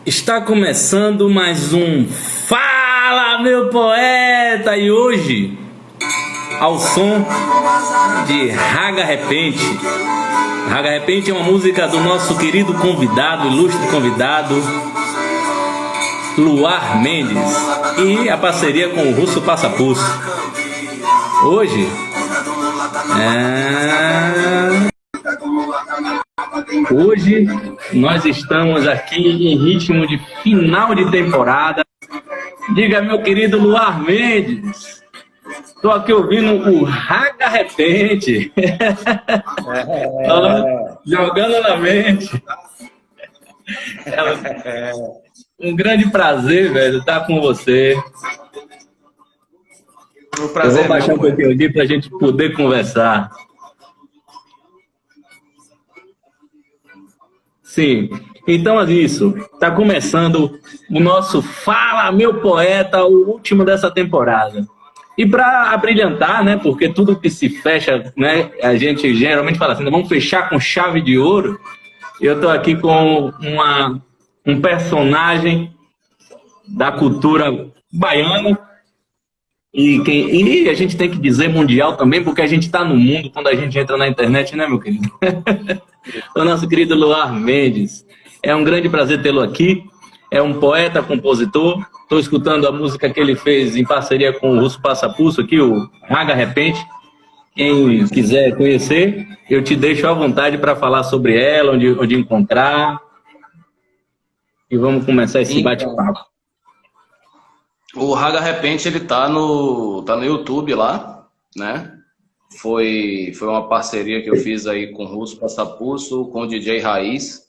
Está começando mais um Fala, meu poeta! E hoje, ao som de Raga Repente. Raga Repente é uma música do nosso querido convidado, ilustre convidado, Luar Mendes, e a parceria com o Russo Passapulso. Hoje nós estamos aqui em ritmo de final de temporada. Diga, meu querido Luar Mendes, estou aqui ouvindo o Raga Repente. Jogando na mente. É um grande prazer, velho, estar com você. O prazer. Eu vou baixar um pouquinho aqui para a gente poder conversar. Sim, então é isso. Está começando o nosso Fala, meu poeta, o último dessa temporada. E para abrilhantar, né? Porque tudo que se fecha, né? A gente geralmente fala assim, vamos fechar com chave de ouro. Eu estou aqui com um personagem da cultura baiana e a gente tem que dizer mundial também, porque a gente está no mundo quando a gente entra na internet, né, meu querido? O nosso querido Luar Mendes. É um grande prazer tê-lo aqui. É um poeta, compositor. Estou escutando a música que ele fez em parceria com o Russo Passapulso aqui, o Raga Repente. Quem quiser conhecer, eu te deixo à vontade para falar sobre ela, onde encontrar. E vamos começar esse bate-papo. O Raga Repente, ele tá no YouTube lá, né? Foi uma parceria que eu fiz aí com o Russo Passapulso, com o DJ Raiz.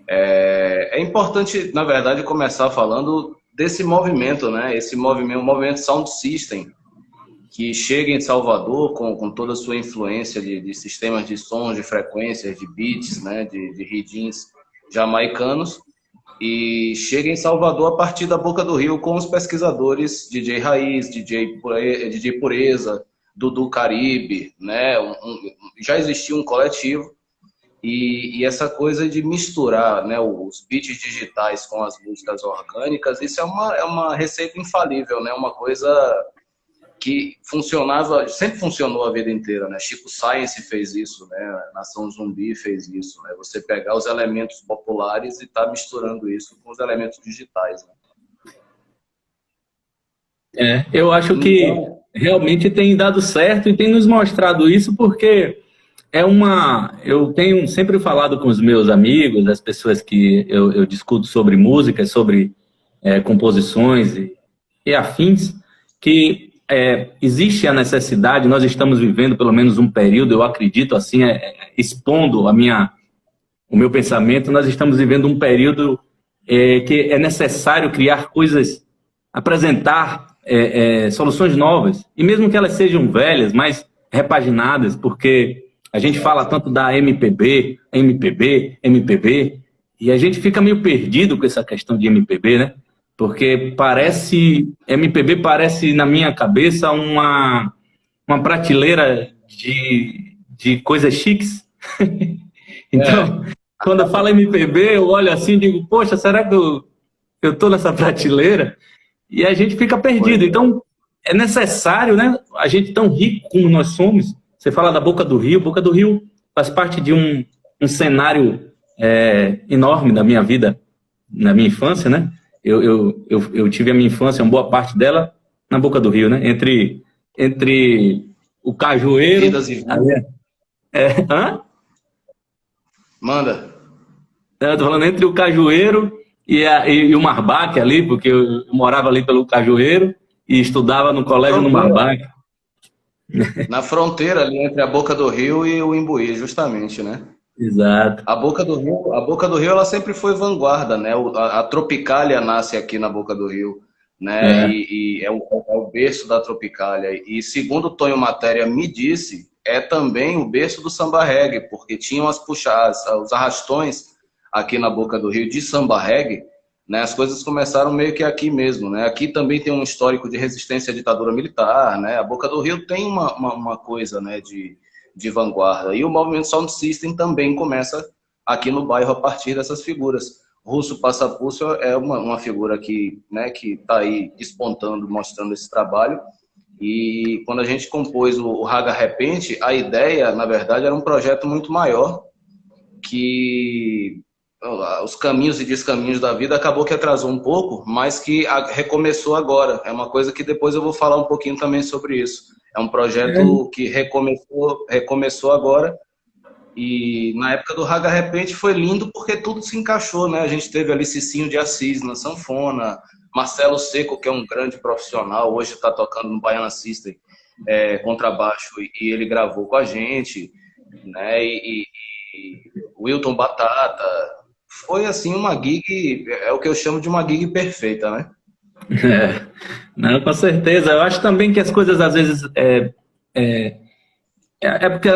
É importante, na verdade, começar falando desse movimento, né? O movimento Sound System, que chega em Salvador com toda a sua influência de sistemas de sons, de frequências, de beats, né? De ritmos jamaicanos. E chega em Salvador a partir da Boca do Rio com os pesquisadores DJ Raiz, DJ Pureza, Dudu Caribe, né? Já existia um coletivo e essa coisa de misturar, né, os beats digitais com as músicas orgânicas, isso é uma receita infalível, né? Uma coisa que funcionava, sempre funcionou a vida inteira, né? Chico Science fez isso, né? Nação Zumbi fez isso, né? Você pegar os elementos populares e tá misturando isso com os elementos digitais, né? Eu acho que realmente tem dado certo e tem nos mostrado isso porque eu tenho sempre falado com os meus amigos, as pessoas que eu discuto sobre música, sobre composições e afins, que existe a necessidade, nós estamos vivendo pelo menos um período, eu acredito assim, expondo o meu pensamento, nós estamos vivendo um período que é necessário criar coisas, apresentar soluções novas, e mesmo que elas sejam velhas, mas repaginadas, porque a gente fala tanto da MPB, e a gente fica meio perdido com essa questão de MPB, né? Porque MPB parece, na minha cabeça, uma prateleira de coisas chiques. Então, quando eu falo MPB, eu olho assim e digo, poxa, será que eu tô nessa prateleira? E a gente fica perdido. Então, é necessário, né? A gente tão rico como nós somos. Você fala da Boca do Rio faz parte de um cenário enorme da minha vida, na minha infância, né? Eu tive a minha infância, uma boa parte dela, na Boca do Rio, né? Entre o Cajueiro... Vidas e vidas. Manda. Eu tô falando entre o Cajueiro e o Marbac ali, porque eu morava ali pelo Cajueiro e estudava no colégio no Marbac. Na fronteira ali entre a Boca do Rio e o Imbuí, justamente, né? Exato. A Boca do Rio, ela sempre foi vanguarda, né? A Tropicália nasce aqui na Boca do Rio, né? E é o berço da Tropicália. E segundo Tonho Matéria me disse, é também o berço do samba reggae, porque tinham os arrastões aqui na Boca do Rio de samba reggae, né? As coisas começaram meio que aqui mesmo, né? Aqui também tem um histórico de resistência à ditadura militar, né? A Boca do Rio tem uma coisa, né, de vanguarda. E o movimento Sound System também começa aqui no bairro a partir dessas figuras. Russo Passapulso é uma figura que, né, que está aí despontando, mostrando esse trabalho. E quando a gente compôs o Raga Repente, a ideia, na verdade, era um projeto muito maior, que os caminhos e descaminhos da vida acabou que atrasou um pouco, mas que recomeçou agora. É uma coisa que depois eu vou falar um pouquinho também sobre isso. É um projeto que recomeçou agora. E na época do Raga Repente foi lindo porque tudo se encaixou, né? A gente teve ali Cicinho de Assis na sanfona, Marcelo Seco, que é um grande profissional, hoje está tocando no Baiana System, contrabaixo, e ele gravou com a gente, né? E Wilton Batata. Foi assim uma gig, é o que eu chamo de uma gig perfeita, né? Não, com certeza. Eu acho também que as coisas às vezes porque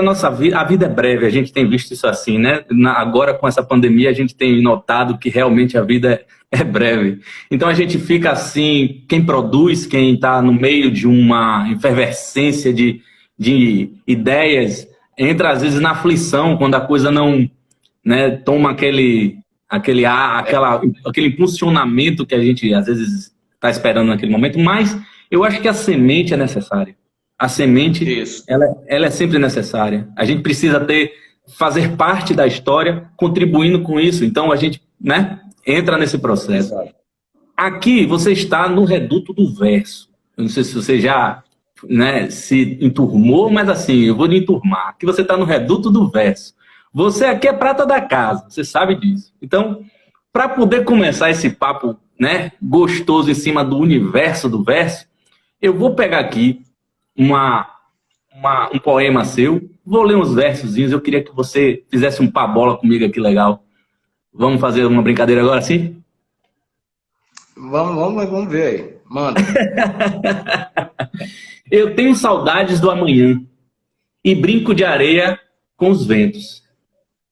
a vida é breve, a gente tem visto isso assim, né? Agora com essa pandemia a gente tem notado que realmente a vida é breve. Então a gente fica assim, quem produz, quem está no meio de uma efervescência de ideias, entra às vezes na aflição quando a coisa não, né, toma aquele impulsionamento que a gente às vezes está esperando naquele momento, mas eu acho que a semente é necessária. A semente, ela é sempre necessária. A gente precisa fazer parte da história, contribuindo com isso. Então, a gente, né, entra nesse processo. Exato. Aqui, você está no reduto do verso. Eu não sei se você já, né, se enturmou, mas assim, eu vou lhe enturmar. Aqui você está no reduto do verso. Você aqui é prata da casa, você sabe disso. Então, para poder começar esse papo, né, gostoso em cima do universo do verso, eu vou pegar aqui um poema seu, vou ler uns versozinhos, eu queria que você fizesse um pá-bola comigo aqui, legal. Vamos fazer uma brincadeira agora, sim? Vamos ver aí, manda. Eu tenho saudades do amanhã e brinco de areia com os ventos.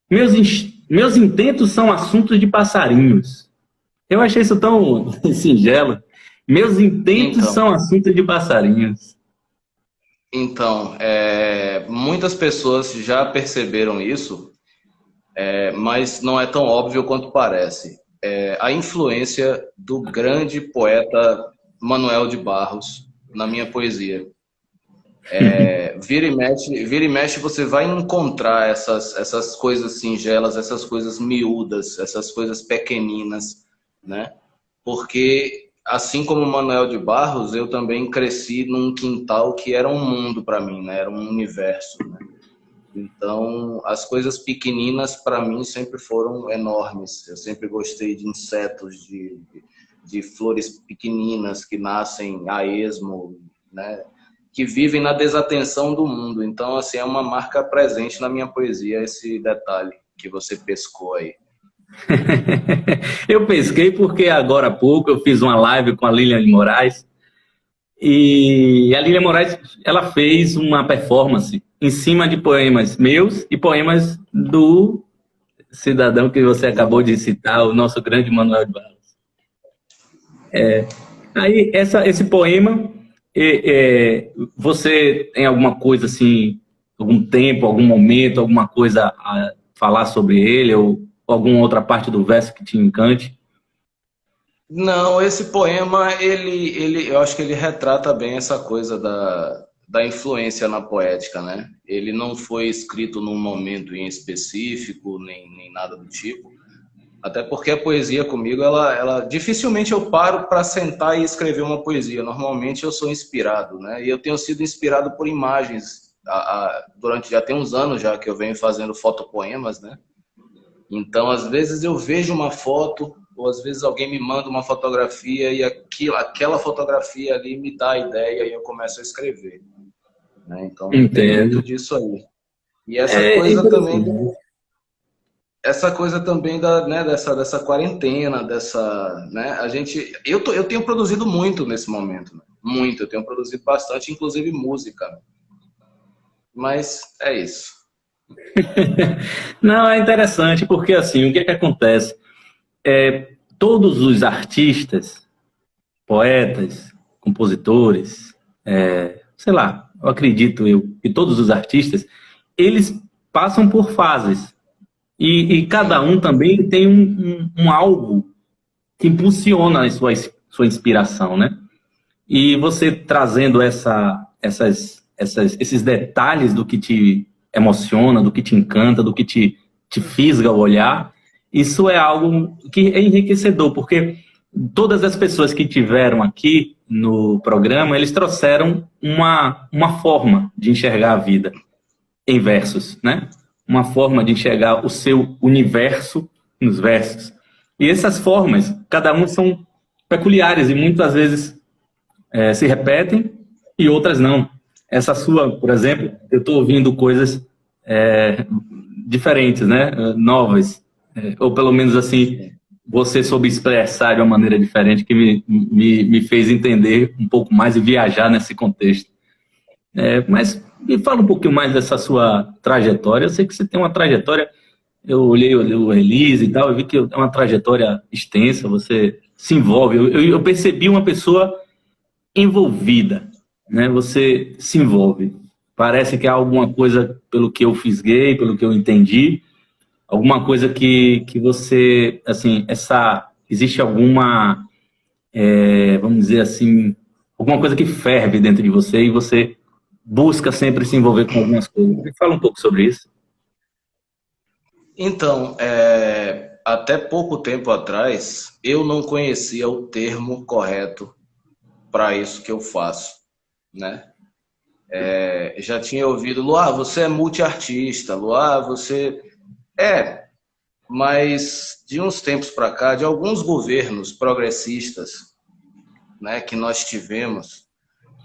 Meus intentos são assuntos de passarinhos. Eu achei isso tão singelo. Meus intentos são assuntos de passarinhos. Então, muitas pessoas já perceberam isso, mas não é tão óbvio quanto parece. A influência do grande poeta Manuel de Barros na minha poesia. Vira e mexe você vai encontrar essas coisas singelas, essas coisas miúdas, essas coisas pequeninas, né? Porque assim como Manuel de Barros, eu também cresci num quintal que era um mundo para mim, né? Era um universo, né? Então, as coisas pequeninas para mim sempre foram enormes. Eu sempre gostei de insetos, de flores pequeninas que nascem a esmo, né? Que vivem na desatenção do mundo. Então, assim, é uma marca presente na minha poesia, esse detalhe que você pescou aí. Eu pesquei porque agora há pouco eu fiz uma live com a Lilian Moraes e a Lilian Moraes, ela fez uma performance em cima de poemas meus e poemas do cidadão que você acabou de citar, o nosso grande Manuel de Barros. Aí esse poema, você tem alguma coisa assim, algum tempo, algum momento, alguma coisa a falar sobre ele ou alguma outra parte do verso que te encante? Não, esse poema, eu acho que ele retrata bem essa coisa da influência na poética, né? Ele não foi escrito num momento em específico, nem nada do tipo. Até porque a poesia comigo, ela dificilmente eu paro para sentar e escrever uma poesia. Normalmente eu sou inspirado, né? E eu tenho sido inspirado por imagens. Já tem uns anos já que eu venho fazendo fotopoemas, né? Então, às vezes eu vejo uma foto, ou às vezes alguém me manda uma fotografia e aquela fotografia ali me dá a ideia e eu começo a escrever. Né? Então, tem muito disso aí. E essa coisa também dessa quarentena, né? Eu tenho produzido muito nesse momento, né? Muito, eu tenho produzido bastante, inclusive música. Mas é isso. Não, é interessante, porque assim, o que acontece? Todos os artistas, poetas, compositores, sei lá, eu acredito que todos os artistas, eles passam por fases. E cada um também tem um algo que impulsiona a sua inspiração, né? E você trazendo esses detalhes do que te emociona, do que te encanta, do que te fisga o olhar, isso é algo que é enriquecedor, porque todas as pessoas que tiveram aqui no programa, eles trouxeram uma forma de enxergar a vida em versos, né? Uma forma de enxergar o seu universo nos versos. E essas formas, cada uma são peculiares e muitas vezes se repetem e outras não. Essa sua, por exemplo, eu estou ouvindo coisas diferentes, né? Novas. Ou pelo menos assim, você soube expressar de uma maneira diferente que me fez entender um pouco mais e viajar nesse contexto. Mas me fala um pouquinho mais dessa sua trajetória. Eu sei que você tem uma trajetória, eu olhei o release e tal, eu vi que é uma trajetória extensa, você se envolve. Eu percebi uma pessoa envolvida, né? Você se envolve. Parece que há alguma coisa, pelo que eu fisguei, pelo que eu entendi, alguma coisa que você, assim, existe alguma, vamos dizer assim, alguma coisa que ferve dentro de você e você busca sempre se envolver com algumas coisas. Me fala um pouco sobre isso. Então, até pouco tempo atrás, eu não conhecia o termo correto para isso que eu faço, né? Já tinha ouvido, Luar, você é multiartista, Luar, você... mas de uns tempos para cá, de alguns governos progressistas, né, que nós tivemos,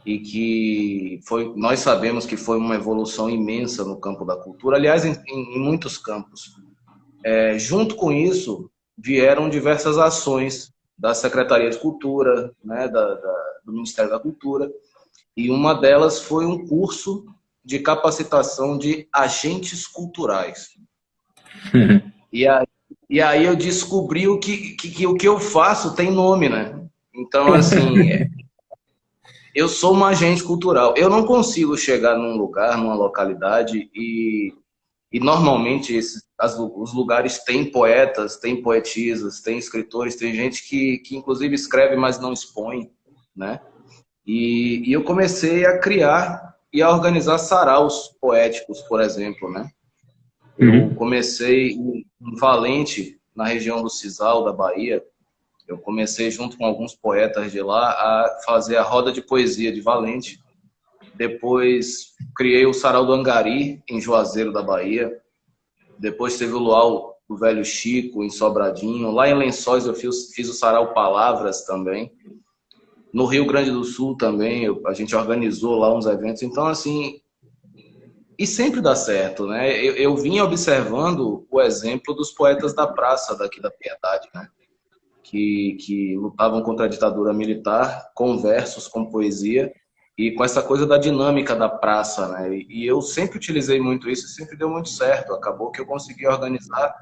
e que nós sabemos que foi uma evolução imensa no campo da cultura, aliás, em muitos campos. Junto com isso, vieram diversas ações da Secretaria de Cultura, né, do Ministério da Cultura, e uma delas foi um curso de capacitação de agentes culturais. E aí eu descobri o que eu faço tem nome, né? Então, assim, eu sou um agente cultural. Eu não consigo chegar num lugar, numa localidade e normalmente os lugares têm poetas, têm poetisas, têm escritores, tem gente que inclusive escreve, mas não expõe, né? E eu comecei a criar e a organizar saraus poéticos, por exemplo, né? Eu comecei em Valente, na região do Sisal, da Bahia. Eu comecei junto com alguns poetas de lá a fazer a roda de poesia de Valente. Depois criei o Sarau do Angari, em Juazeiro da Bahia. Depois teve o Luau do Velho Chico, em Sobradinho. Lá em Lençóis eu fiz o Sarau Palavras também. No Rio Grande do Sul também, a gente organizou lá uns eventos. Então, assim, e sempre dá certo, né? Eu vim observando o exemplo dos poetas da praça daqui da Piedade, né? Que lutavam contra a ditadura militar, com versos, com poesia, e com essa coisa da dinâmica da praça, né? E eu sempre utilizei muito isso e sempre deu muito certo. Acabou que eu consegui organizar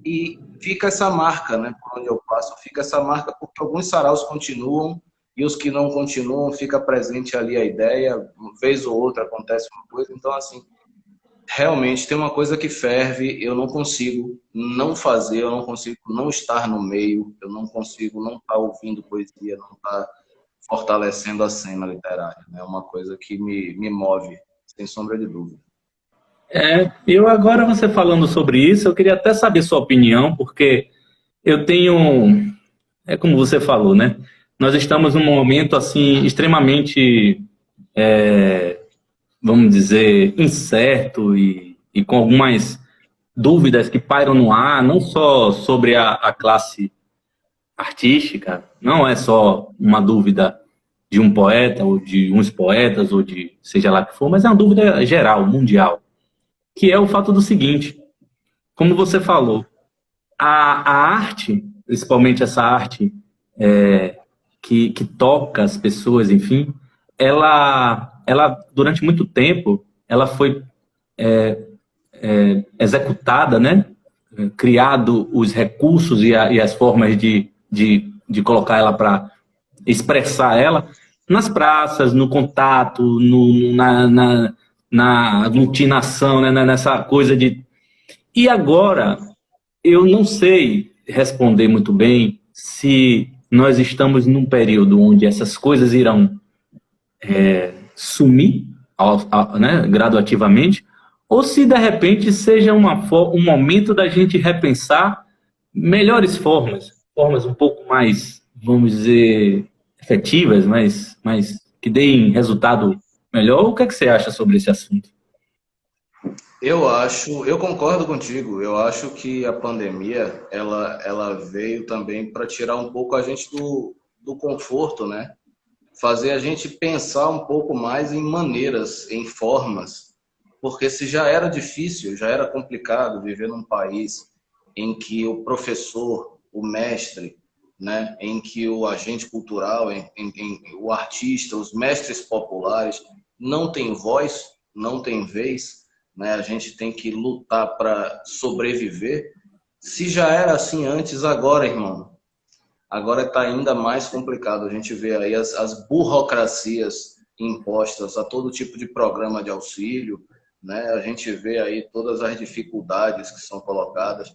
e fica essa marca, né? Por onde eu passo, fica essa marca porque alguns saraus continuam e os que não continuam, fica presente ali a ideia, uma vez ou outra acontece uma coisa. Então, assim, realmente tem uma coisa que ferve, eu não consigo não fazer, eu não consigo não estar no meio, eu não consigo não estar ouvindo poesia, não estar fortalecendo a cena literária. É uma coisa que me move, sem sombra de dúvida. Eu agora, você falando sobre isso, eu queria até saber sua opinião, porque eu tenho, como você falou, né? Nós estamos num momento, assim, extremamente, vamos dizer, incerto e com algumas dúvidas que pairam no ar, não só sobre a classe artística, não é só uma dúvida de um poeta ou de uns poetas ou de seja lá que for, mas é uma dúvida geral, mundial, que é o fato do seguinte, como você falou, a arte, principalmente essa arte que toca as pessoas, enfim, ela durante muito tempo, ela foi executada, né? Criado os recursos e as formas de colocar ela para expressar ela nas praças, no contato, na aglutinação, né? Nessa coisa de... E agora, eu não sei responder muito bem se nós estamos num período onde essas coisas irão sumir, né, graduativamente, ou se de repente seja um momento da gente repensar melhores formas um pouco mais, vamos dizer, efetivas, mas que deem resultado melhor. O que é que você acha sobre esse assunto? Eu concordo contigo. Eu acho que a pandemia, ela veio também para tirar um pouco a gente do conforto, né? Fazer a gente pensar um pouco mais em maneiras, em formas, porque se já era difícil, já era complicado viver num país em que o professor, o mestre, né, em que o agente cultural, o artista, os mestres populares não tem voz, não tem vez, né? A gente tem que lutar para sobreviver. Se já era assim antes, agora, irmão, agora está ainda mais complicado. A gente vê aí as burocracias impostas a todo tipo de programa de auxílio, né? A gente vê aí todas as dificuldades que são colocadas.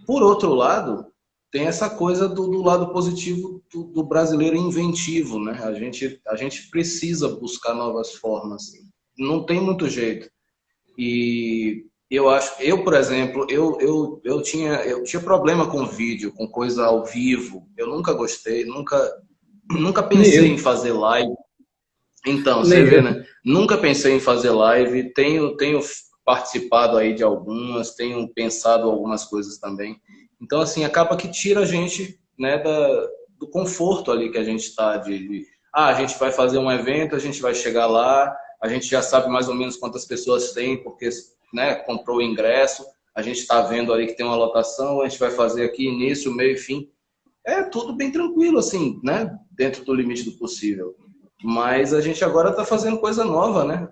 Por outro lado, tem essa coisa do lado positivo do brasileiro inventivo, né? A gente precisa buscar novas formas. Não tem muito jeito. E por exemplo, eu tinha problema com vídeo, com coisa ao vivo. Eu nunca gostei, nunca pensei em fazer live. Então, você vê, né? Nunca pensei em fazer live. Tenho participado aí de algumas, tenho pensado algumas coisas também. Então, assim, acaba que tira a gente, né, do conforto ali que a gente está a gente vai fazer um evento, a gente vai chegar lá, a gente já sabe mais ou menos quantas pessoas tem, porque, né, comprou o ingresso, a gente está vendo ali que tem uma lotação, a gente vai fazer aqui início, meio e fim. É tudo bem tranquilo, assim, né, dentro do limite do possível. Mas a gente agora está fazendo coisa nova, né?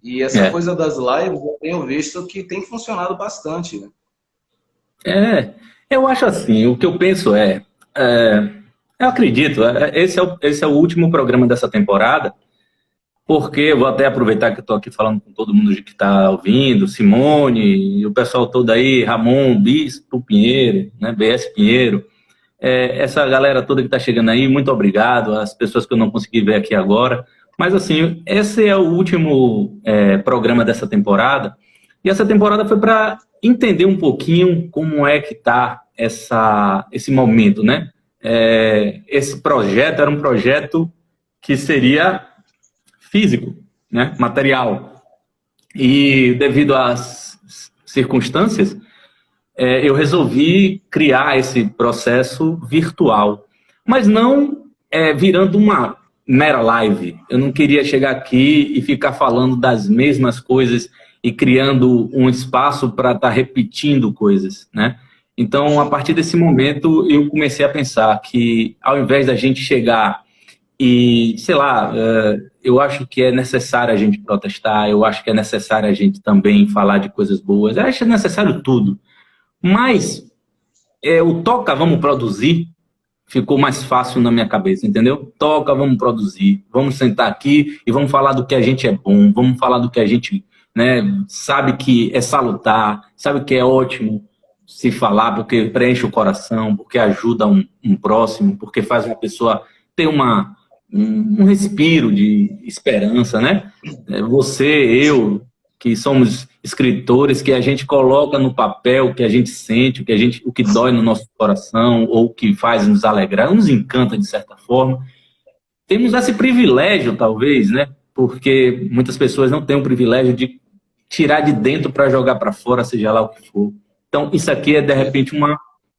E essa coisa das lives, eu tenho visto que tem funcionado bastante, né? Eu acho assim, o que eu penso eu acredito, esse é o último programa dessa temporada, porque eu vou até aproveitar que eu estou aqui falando com todo mundo que está ouvindo, Simone, e o pessoal todo aí, Ramon, Bispo Pinheiro, né, BS Pinheiro, essa galera toda que está chegando aí, muito obrigado, as pessoas que eu não consegui ver aqui agora. Mas assim, esse é o último programa dessa temporada, e essa temporada foi para entender um pouquinho como é que está esse momento, né? Esse projeto era um projeto que seria físico, né? Material. E devido às circunstâncias, eu resolvi criar esse processo virtual, mas não virando uma mera live. Eu não queria chegar aqui e ficar falando das mesmas coisas e criando um espaço para estar repetindo coisas, né? Então, a partir desse momento, eu comecei a pensar que, ao invés da gente chegar e, sei lá, eu acho que é necessário a gente protestar, eu acho que é necessário a gente também falar de coisas boas, eu acho necessário tudo. Mas o toca, vamos produzir, ficou mais fácil na minha cabeça, entendeu? Toca, vamos produzir, vamos sentar aqui e vamos falar do que a gente é bom, vamos falar do que a gente, né, sabe que é salutar, sabe que é ótimo se falar, porque preenche o coração, porque ajuda um próximo, porque faz uma pessoa ter um respiro de esperança, né? Você, eu, que somos escritores, que a gente coloca no papel o que a gente sente, o que dói no nosso coração, ou o que faz nos alegrar, nos encanta de certa forma. Temos esse privilégio, talvez, né? Porque muitas pessoas não têm o privilégio de tirar de dentro para jogar para fora, seja lá o que for. Então, isso aqui é, de repente,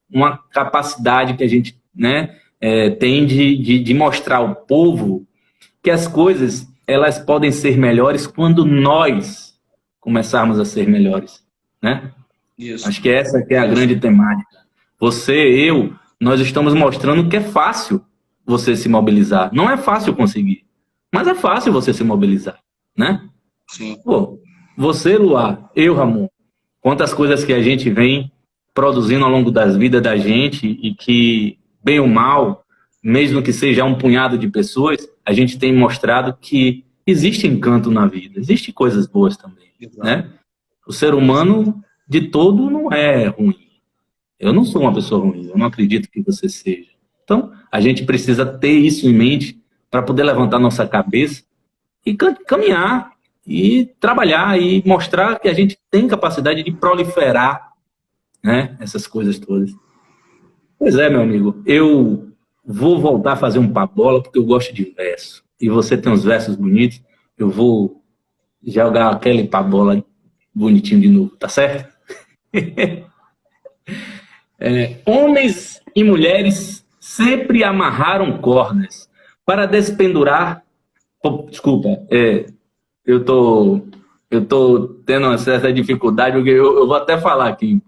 uma capacidade que a gente, né, tem de mostrar ao povo que as coisas elas podem ser melhores quando nós começarmos a ser melhores, né? Isso. Acho que essa que é a grande temática. Você, eu, nós estamos mostrando que é fácil você se mobilizar. Não é fácil conseguir, mas é fácil você se mobilizar, né? Sim. Pô, você, Luar, eu, Ramon, quantas coisas que a gente vem produzindo ao longo das vidas da gente e que, bem ou mal, mesmo que seja um punhado de pessoas, a gente tem mostrado que existe encanto na vida, existe coisas boas também, né? O ser humano de todo não é ruim. Eu não sou uma pessoa ruim, eu não acredito que você seja. Então, a gente precisa ter isso em mente para poder levantar nossa cabeça e caminhar, e trabalhar, e mostrar que a gente tem capacidade de proliferar, né, essas coisas todas. Pois é, meu amigo, eu vou voltar a fazer um papo-bola porque eu gosto de verso. E você tem uns versos bonitos, eu vou jogar aquele papo-bola bonitinho de novo, tá certo? Homens e mulheres sempre amarraram cordas para despendurar. Desculpa, eu tô tendo uma certa dificuldade, porque eu vou até falar aqui.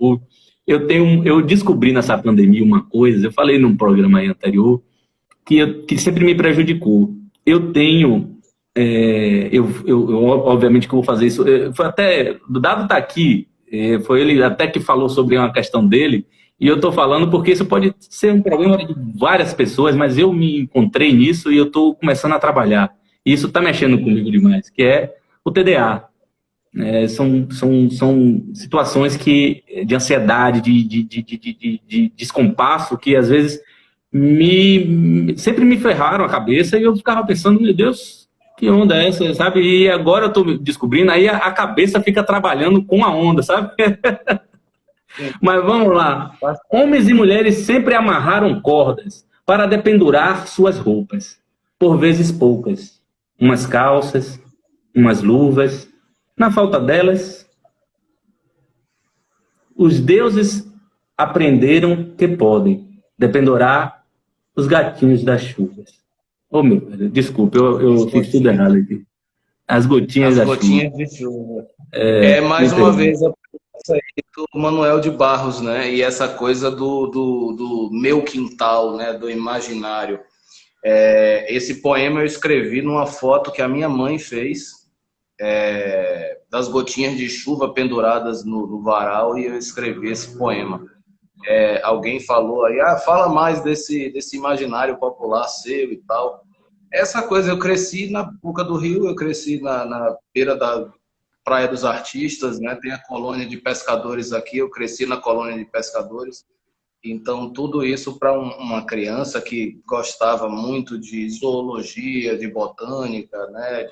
Eu descobri nessa pandemia uma coisa, eu falei num programa aí anterior, que sempre me prejudicou. Eu tenho, obviamente que eu vou fazer isso, foi até, o Dado tá aqui, foi ele até que falou sobre uma questão dele, e eu estou falando porque isso pode ser um problema de várias pessoas, mas eu me encontrei nisso e eu estou começando a trabalhar. E isso está mexendo comigo demais, que é o TDA. São situações de ansiedade, de descompasso, que às vezes sempre me ferraram a cabeça, e eu ficava pensando, meu Deus, que onda é essa, sabe? E agora eu estou descobrindo, aí a cabeça fica trabalhando com a onda, sabe? Mas vamos lá. Homens e mulheres sempre amarraram cordas para dependurar suas roupas, por vezes poucas. Umas calças, umas luvas. Na falta delas, os deuses aprenderam que podem dependurar os gatinhos das chuvas. Oh, meu Deus, desculpa, eu fiz tudo errado aqui. As gotinhas de chuva. Mais uma vez a presença aí do Manuel de Barros, né? E essa coisa do meu quintal, né? Do imaginário. Esse poema eu escrevi numa foto que a minha mãe fez, das gotinhas de chuva penduradas no varal, e eu escrevi esse poema. Alguém falou aí, fala mais desse imaginário popular seu e tal. Essa coisa, eu cresci na boca do rio, eu cresci na beira da Praia dos Artistas, né? Tem a colônia de pescadores aqui, eu cresci na colônia de pescadores. Então, tudo isso para uma criança que gostava muito de zoologia, de botânica, né?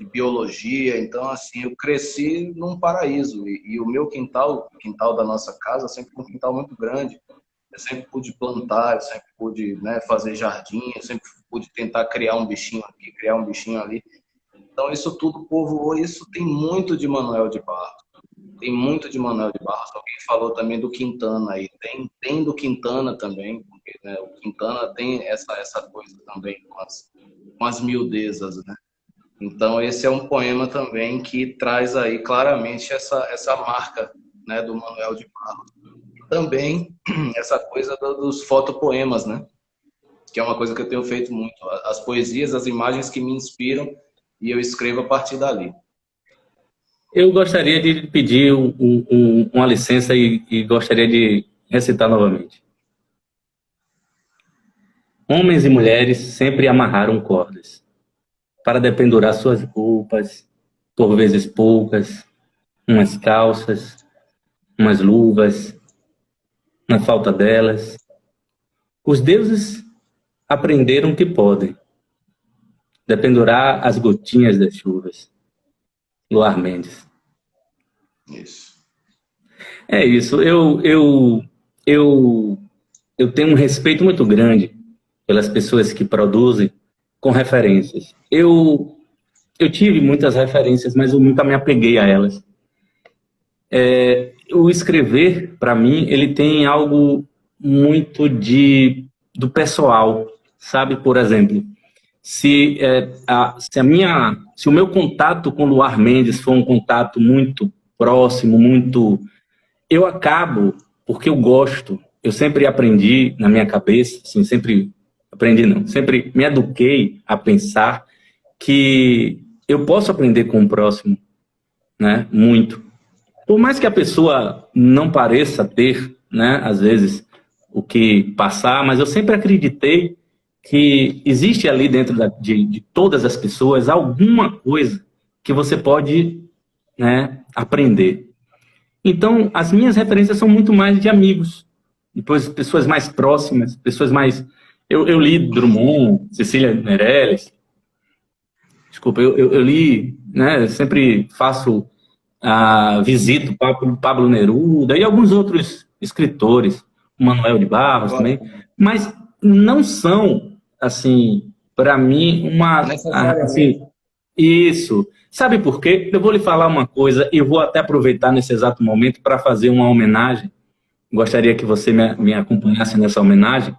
de biologia. Então, assim, eu cresci num paraíso. E o meu quintal, o quintal da nossa casa, sempre foi um quintal muito grande. Eu sempre pude plantar, eu sempre pude, né, fazer jardim, eu sempre pude tentar criar um bichinho aqui, criar um bichinho ali. Então, isso tudo povoou, isso tem muito de Manuel de Barros. Tem muito de Manuel de Barros. Alguém falou também do Quintana aí. Tem do Quintana também, porque, né, o Quintana tem essa coisa também com as miudezas, né? Então, esse é um poema também que traz aí claramente essa marca, né, do Manuel de Barros. Também essa coisa dos fotopoemas, né? Que é uma coisa que eu tenho feito muito. As poesias, as imagens que me inspiram, e eu escrevo a partir dali. Eu gostaria de pedir uma licença e gostaria de recitar novamente. Homens e mulheres sempre amarraram cordas para dependurar suas roupas, por vezes poucas, umas calças, umas luvas. Na falta delas, os deuses aprenderam que podem dependurar as gotinhas das chuvas. Luar Mendes. Isso. É isso. Eu tenho um respeito muito grande pelas pessoas que produzem com referências. Eu tive muitas referências, mas eu nunca me apeguei a elas. O escrever, para mim, ele tem algo muito do pessoal, sabe? Por exemplo, se o meu contato com Luar Mendes for um contato muito próximo, eu acabo, porque eu gosto, eu sempre aprendi na minha cabeça, assim, sempre me eduquei a pensar que eu posso aprender com o próximo, né? Muito. Por mais que a pessoa não pareça ter, né, às vezes, o que passar, mas eu sempre acreditei que existe ali dentro de todas as pessoas alguma coisa que você pode, né, aprender. Então, as minhas referências são muito mais de amigos, depois pessoas mais próximas, pessoas mais... Eu li Drummond, Cecília Meirelles, desculpa, eu li, né, sempre faço, visito Pablo Neruda e alguns outros escritores, o Manuel de Barros também, mas não são, assim, para mim, assim, isso. Sabe por quê? Eu vou lhe falar uma coisa e vou até aproveitar nesse exato momento para fazer uma homenagem. Gostaria que você me acompanhasse nessa homenagem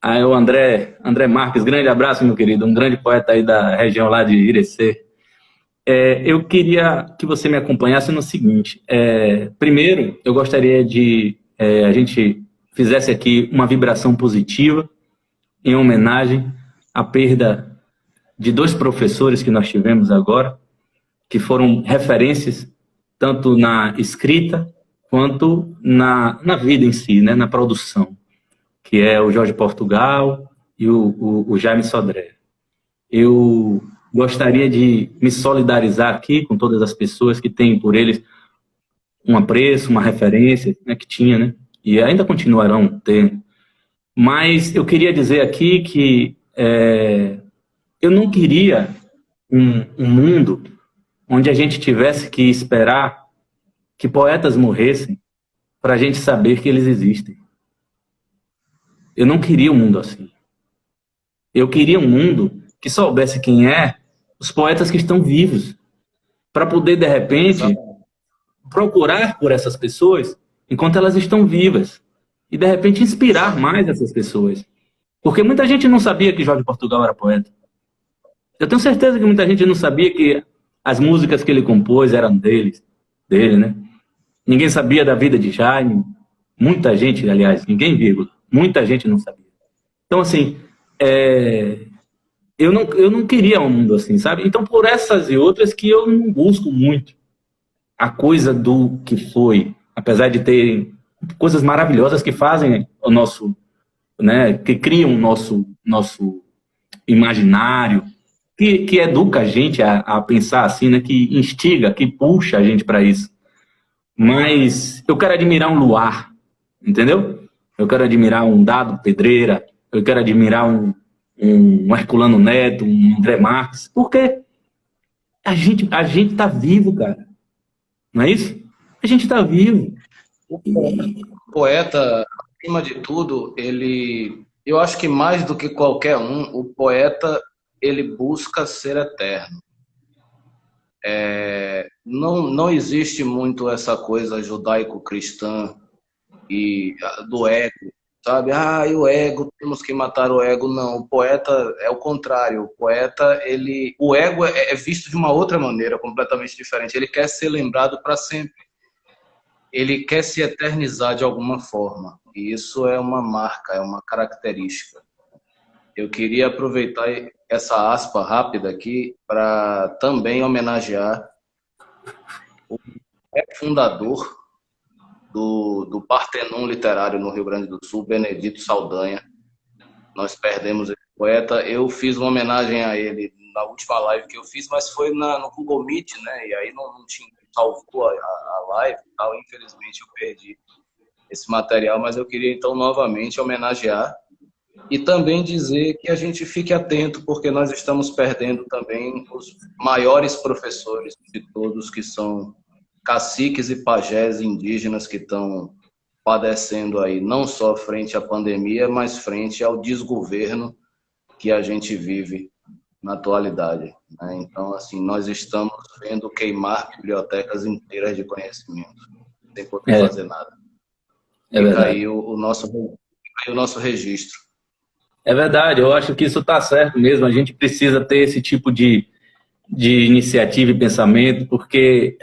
o André Marques. Grande abraço, meu querido, um grande poeta aí da região lá de Irecê. Eu queria que você me acompanhasse no seguinte. Primeiro, eu gostaria de a gente fizesse aqui uma vibração positiva em homenagem à perda de 2 professores que nós tivemos agora, que foram referências tanto na escrita quanto na vida em si, né, na produção, que é o Jorge Portugal e o Jaime Sodré. Eu gostaria de me solidarizar aqui com todas as pessoas que têm por eles um apreço, uma referência, né, que tinha, né, e ainda continuarão tendo. Mas eu queria dizer aqui que eu não queria um mundo onde a gente tivesse que esperar que poetas morressem para a gente saber que eles existem. Eu não queria um mundo assim. Eu queria um mundo que soubesse quem os poetas que estão vivos, para poder, de repente, procurar por essas pessoas enquanto elas estão vivas e, de repente, inspirar mais essas pessoas. Porque muita gente não sabia que Jorge Portugal era poeta. Eu tenho certeza que muita gente não sabia que as músicas que ele compôs eram dele, né? Ninguém sabia da vida de Jaime. Muita gente, aliás, ninguém, vírgula. Muita gente não sabia. Então, assim, eu não queria um mundo assim, sabe? Então, por essas e outras que eu não busco muito a coisa do que foi, apesar de ter coisas maravilhosas que fazem o nosso, né, que criam o nosso imaginário, que educa a gente a pensar assim, né, que instiga, que puxa a gente para isso. Mas eu quero admirar um Luar, entendeu? Eu quero admirar um Dado Pedreira, eu quero admirar um Herculano Neto, um André Marques, porque a gente tá vivo, cara. Não é isso? A gente tá vivo. O poeta, acima de tudo, eu acho que mais do que qualquer o poeta, ele busca ser eterno. Não existe muito essa coisa judaico-cristã e do ego, sabe? E o ego, temos que matar o ego. Não, o poeta é o contrário. O poeta, o ego é visto de uma outra maneira, completamente diferente. Ele quer ser lembrado para sempre. Ele quer se eternizar de alguma forma. E isso é uma marca, é uma característica. Eu queria aproveitar essa aspa rápida aqui para também homenagear o fundador do Partenon Literário no Rio Grande do Sul, Benedito Saldanha. Nós perdemos esse poeta. Eu fiz uma homenagem a ele na última live que eu fiz, mas foi no Google Meet, né? E aí não tinha salvou a live e tal. Infelizmente eu perdi esse material, mas eu queria então novamente homenagear e também dizer que a gente fique atento, porque nós estamos perdendo também os maiores professores de todos, que são caciques e pajés indígenas que estão padecendo aí, não só frente à pandemia, mas frente ao desgoverno que a gente vive na atualidade, né? Então, assim, nós estamos vendo queimar bibliotecas inteiras de conhecimento, sem poder fazer nada. Fica aí o nosso registro. É verdade, eu acho que isso está certo mesmo. A gente precisa ter esse tipo de iniciativa e pensamento, porque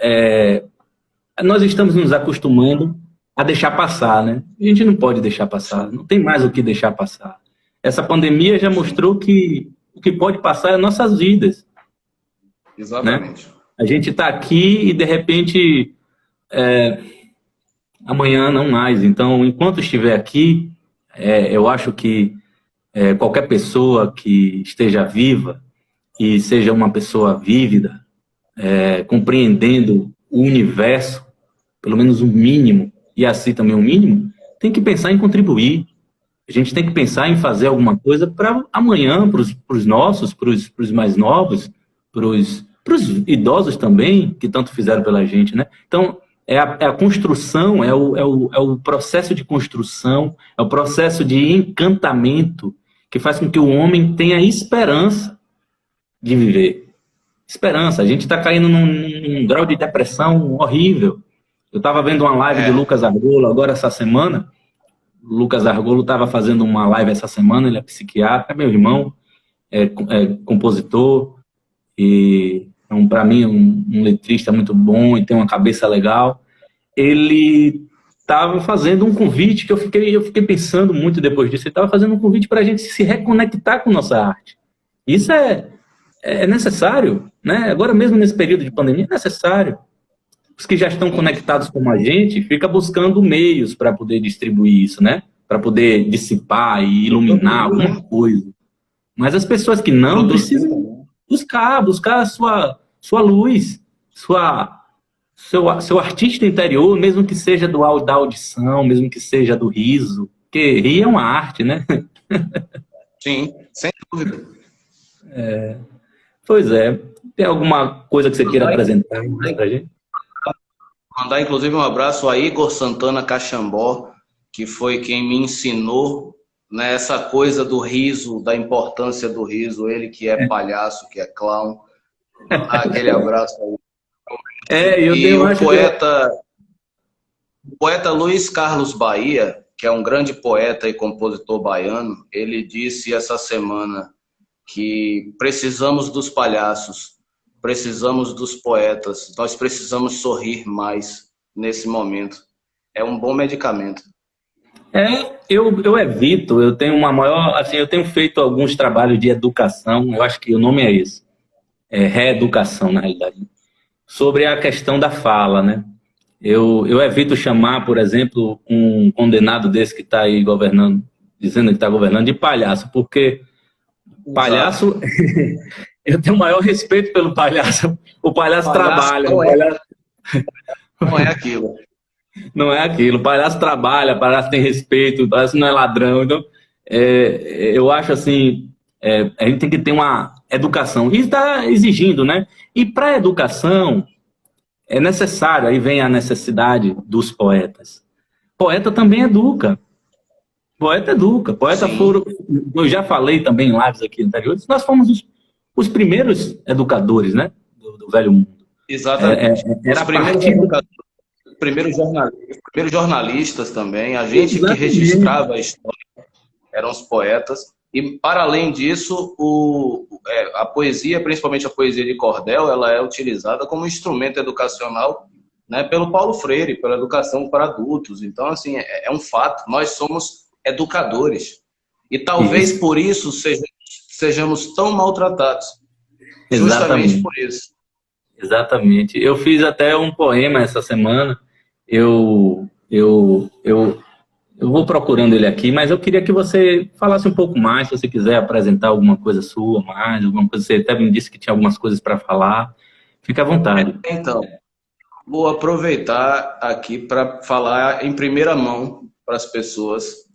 nós estamos nos acostumando a deixar passar, né? A gente não pode deixar passar, não tem mais o que deixar passar. Essa pandemia já mostrou que o que pode passar é nossas vidas. Exatamente. Né? A gente está aqui e, de repente, amanhã não mais. Então, enquanto estiver aqui, eu acho que qualquer pessoa que esteja viva e seja uma pessoa vívida, compreendendo o universo, pelo menos o mínimo, e assim também o mínimo, tem que pensar em contribuir. A gente tem que pensar em fazer alguma coisa para amanhã, para os nossos, para os mais novos, para os idosos também, que tanto fizeram pela gente, né? Então, é a construção, é o processo de construção, é o processo de encantamento que faz com que o homem tenha esperança de viver. Esperança. A gente está caindo num grau de depressão horrível. Eu estava vendo uma live do Lucas Argolo agora essa semana. O Lucas Argolo estava fazendo uma live essa semana, ele é psiquiatra, é meu irmão, é compositor, e para mim um letrista muito bom e tem uma cabeça legal. Ele estava fazendo um convite que eu fiquei pensando muito depois disso. Ele estava fazendo um convite para a gente se reconectar com nossa arte. Isso é necessário, né? Agora mesmo nesse período de pandemia é necessário. Os que já estão conectados com a gente fica buscando meios para poder distribuir isso, né? Para poder dissipar e iluminar alguma coisa. Mas as pessoas que não precisam buscar a sua luz, seu artista interior, mesmo que seja da audição, mesmo que seja do riso, porque rir é uma arte, né? Sim, sem dúvida. Pois é. Tem alguma coisa que você queira apresentar para a gente? Mandar, inclusive, um abraço a Igor Santana Caxambó, que foi quem me ensinou, né, essa coisa do riso, da importância do riso. Ele que é palhaço, que é clown. Aquele abraço aí. E o poeta Luiz Carlos Bahia, que é um grande poeta e compositor baiano, ele disse essa semana que precisamos dos palhaços, precisamos dos poetas, nós precisamos sorrir mais nesse momento. É um bom medicamento. Eu evito, eu tenho uma maior, assim, eu tenho feito alguns trabalhos de educação, eu acho que o nome é esse, reeducação, na realidade, sobre a questão da fala, né? Eu evito chamar, por exemplo, um condenado desse que está aí governando, dizendo que está governando, de palhaço, porque palhaço, eu tenho o maior respeito pelo palhaço. O palhaço trabalha. Não é aquilo. Não é aquilo. O palhaço trabalha, o palhaço tem respeito, o palhaço não é ladrão. Então, eu acho assim, a gente tem que ter uma educação. E está exigindo, né? E para a educação, é necessário, aí vem a necessidade dos poetas. Poeta também educa. Poeta educa. Poeta foram, eu já falei também em lives aqui anteriores, nós fomos os primeiros educadores, né? Do velho mundo. Exatamente. Era os primeiros jornalistas também, a gente que registrava a história, eram os poetas. E, para além disso, a poesia, principalmente a poesia de cordel, ela é utilizada como instrumento educacional, né, pelo Paulo Freire, pela educação para adultos. Então, assim, é um fato. Nós somos educadores. E talvez por isso sejamos tão maltratados. Exatamente. Justamente por isso. Exatamente. Eu fiz até um poema essa semana. Eu vou procurando ele aqui, mas eu queria que você falasse um pouco mais, se você quiser apresentar alguma coisa sua mais, alguma coisa, você até me disse que tinha algumas coisas para falar. Fique à vontade. Então, vou aproveitar aqui para falar em primeira mão para as pessoas